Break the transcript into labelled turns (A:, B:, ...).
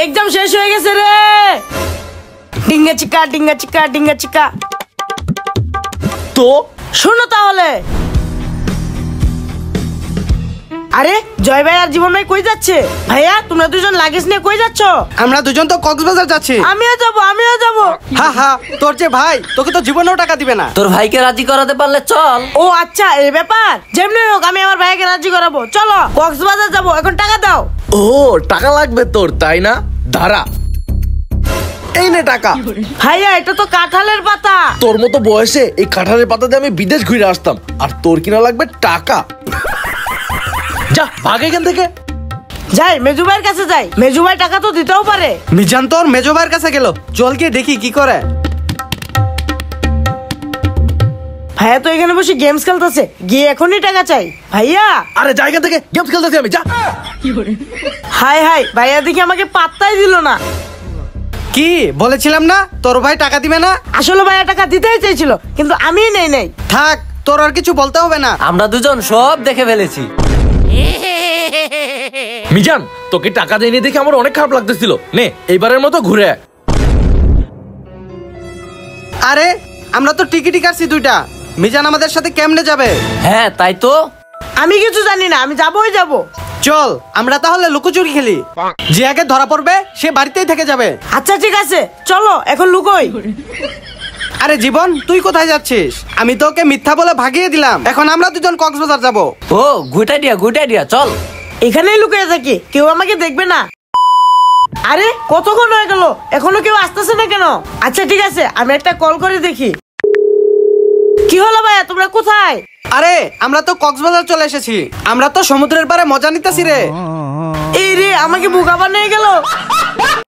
A: Exam শেষ হয়ে গেছে রে। ডিঙ্গা চিকা ডিঙ্গা চিকা ডিঙ্গা চিকা।
B: তো
A: শোনো তাহলে। আরে জয় ভাই আর জীবন ভাই কই যাচ্ছে? ভাইয়া তোমরা দুজন লাগেজ নিয়ে কই যাচ্ছ?
C: আমরা দুজন তো কক্সবাজার যাচ্ছি।
A: আমিও যাব।
C: হা হা, তোর যে ভাই, তোকে তো জীবনেও টাকা দিবে না।
D: তোর ভাইকে রাজি করাতে পারলে চল।
A: ও আচ্ছা এই ব্যাপার। যেমনি হোক আমি আমার ভাইকে রাজি করাবো। চলো কক্সবাজার যাবো, এখন টাকা দাও।
B: ও টাকা লাগবে তোর, তাই না? দাঁড়া, এই নে টাকা।
A: ভাইয়া এটা তো কাঁঠালের পাতা।
B: তোর মতো বয়সে এই কাঁঠালের পাতাতে আমি বিদেশ ঘুরে আসতাম, আর তোর কিনা লাগবে টাকা। যা ভাগ এখান থেকে।
A: যাই মেজু ভাইয়ের কাছে যাই, মেজু ভাই টাকা তো দিতেও পারে।
C: মিজান তোর মেজো ভাইয়ের কাছে গেল, চল গিয়ে দেখি কি করে।
A: ভাইয়া তো এখানে বসে গেমস খেলতেছে, গিয়ে এখনই টাকা চাই। ভাইয়া
B: আরে জায়গা থেকে গেমস খেলতেছি আমি, যা।
A: হাই হাই, ভাইয়া দেখি আমাকে পাত্তাই দিল না।
C: কি বলেছিলাম না তোর ভাই টাকা দিবে না?
A: আসলে ভাইয়া টাকা দিতেই চাইছিল, কিন্তু আমি নেই।
C: থাক, তোর আর কিছু বলতে হবে না।
D: আমরা দুজন সব দেখে ফেলেছি।
B: মিজান তোকে টাকা দেয়নি দেখে আমার অনেক খারাপ লাগতেছিল। নে এইবারের মতো ঘুরে।
C: আরে আমরা তো টিকিটই কাটছি দুইটা, মিজান আমাদের সাথে কেমনে যাবে?
D: হ্যাঁ তাই তো।
A: আমি কিছু জানি না, আমি যাবোই যাব।
C: চল আমরা তাহলে লুকোচুরি খেলি, যে আগে ধরা পড়বে সে বাড়িতেই থেকে যাবে।
A: আচ্ছা ঠিক আছে, চলো এখন লুকোই।
C: আরে জীবন তুই কোথায় যাচ্ছিস? আমি তোকে মিথ্যা বলে ভাগিয়ে দিলাম, এখন আমরা দুজন কক্সবাজার যাব।
D: ও গুড আইডিয়া, চল।
A: এখানেই লুকিয়ে থাকি, কেউ আমাকে দেখবে না। আরে কতক্ষণ হয়ে গেল, এখনো কেউ আসতেছে না কেন? আচ্ছা ঠিক আছে, আমি একটা কল করে দেখি। কি হলো ভাইয়া, তোমরা কোথায়?
C: আরে আমরা তো কক্সবাজার চলে এসেছি, আমরা তো সমুদ্রের পাড়ে মজা নিতেছি রে।
A: এই রে, আমাকে বোকা বানিয়ে গেল।